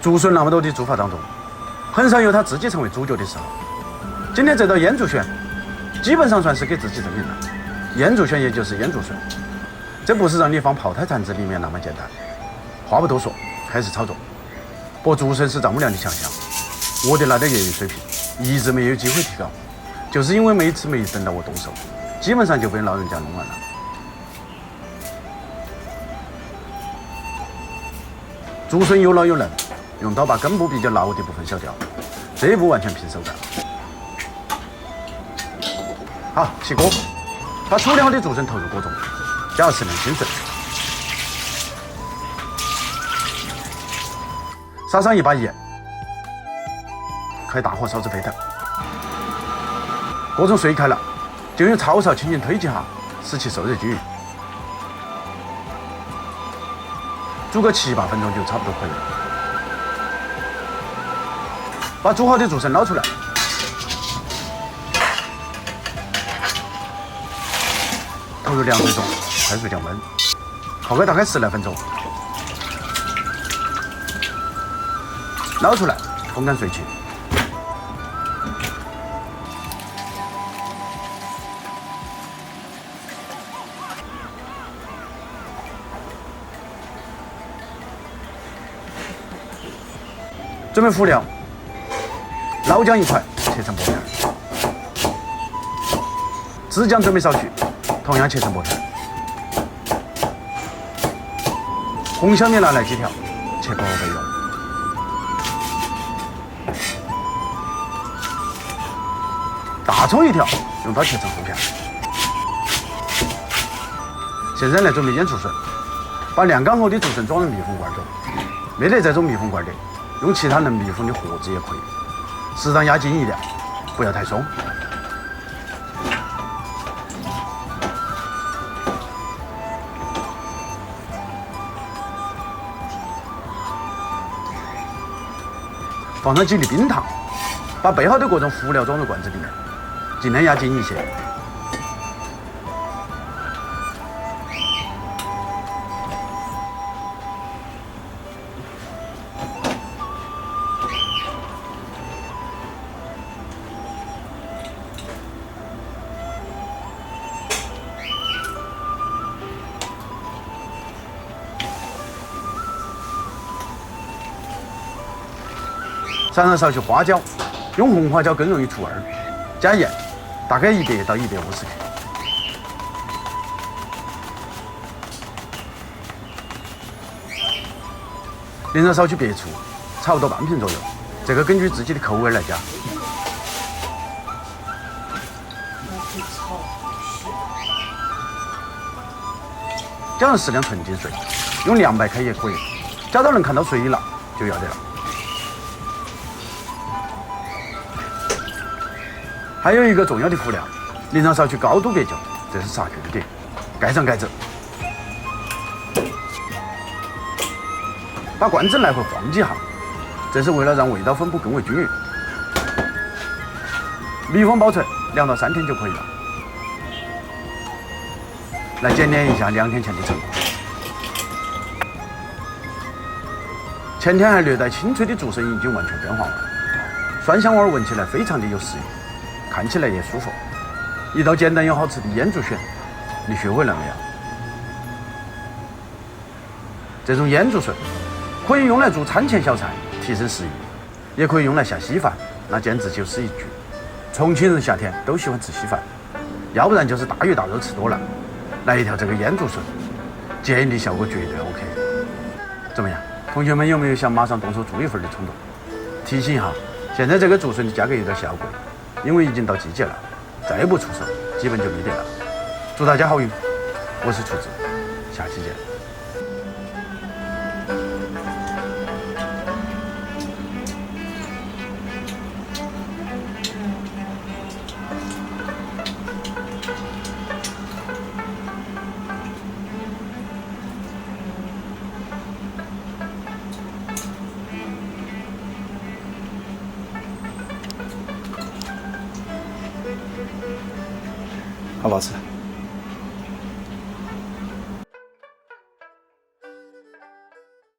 竹笋那么多的猪法当中，很少有他自己成为主角的时候。今天这道腌竹笋，基本上算是给自己证明了，腌竹笋也就是腌竹笋，这不是让你放泡菜坛子里面那么简单。话不多说，开始炒作。博竹笋是丈母娘的强项，我的那点业余水平一直没有机会提高，就是因为每次没等到我动手，基本上就被老人家弄完了。竹笋又老又嫩，用刀把根部比较牢的部分削掉，这一步完全凭手感。好，起锅，把处理好的竹笋投入锅中，加入适量清水，撒上一把盐，开大火烧至沸腾。锅中水开了，就用炒勺轻轻推几下，使其受热均匀。煮个7、8分钟就差不多可以了。把煮好的竹笋捞出来，投入凉水中，快速降温，烤个大概10来分钟。捞出来，风干水去。准备辅料，老姜1块，切成薄片；枝姜准备少许，同样切成薄片；红小米拿来几条，切薄备用；大葱1条，用刀切成厚片。现在来准备腌竹笋，把晾干后的竹笋装入密封罐中，没得这种密封罐的，用其他能密封的盒子也可以，适当压紧一点，不要太松。放上几粒冰糖，把备好的各种辅料装入罐子里面，尽量压紧一些。撒上少许花椒，用红花椒更容易出味儿。加盐，大概100到150克。淋上少许白醋，差不多半瓶左右，这个根据自己的口味来加。加上适量纯净水，用凉白开也可以，加到能看到水了就要得了。还有一个重要的辅料，淋上少许高度白酒，这是杀菌的点。盖上盖子，把罐子来回晃几下，这是为了让味道分布更为均匀。密封保存2到3天就可以了。来检验一下2天前的成果。前天还略带清脆的竹笋已经完全变化了，酸香味闻起来非常的有食欲。看起来也舒服，一道简单又好吃的腌竹笋，你学会了没有？这种腌竹笋可以用来做餐前小菜，提升食欲，也可以用来下稀饭，那简直就是一绝。重庆人夏天都喜欢吃稀饭，要不然就是大鱼大肉吃多了，来一条这个腌竹笋，健力效果绝对 OK。怎么样，同学们有没有想马上动手做一份的冲动？提醒一下，现在这个竹笋的价格有点小贵。因为已经到季节了，再不出手，基本就没得了。祝大家好运，我是厨子，下期见。好不好吃？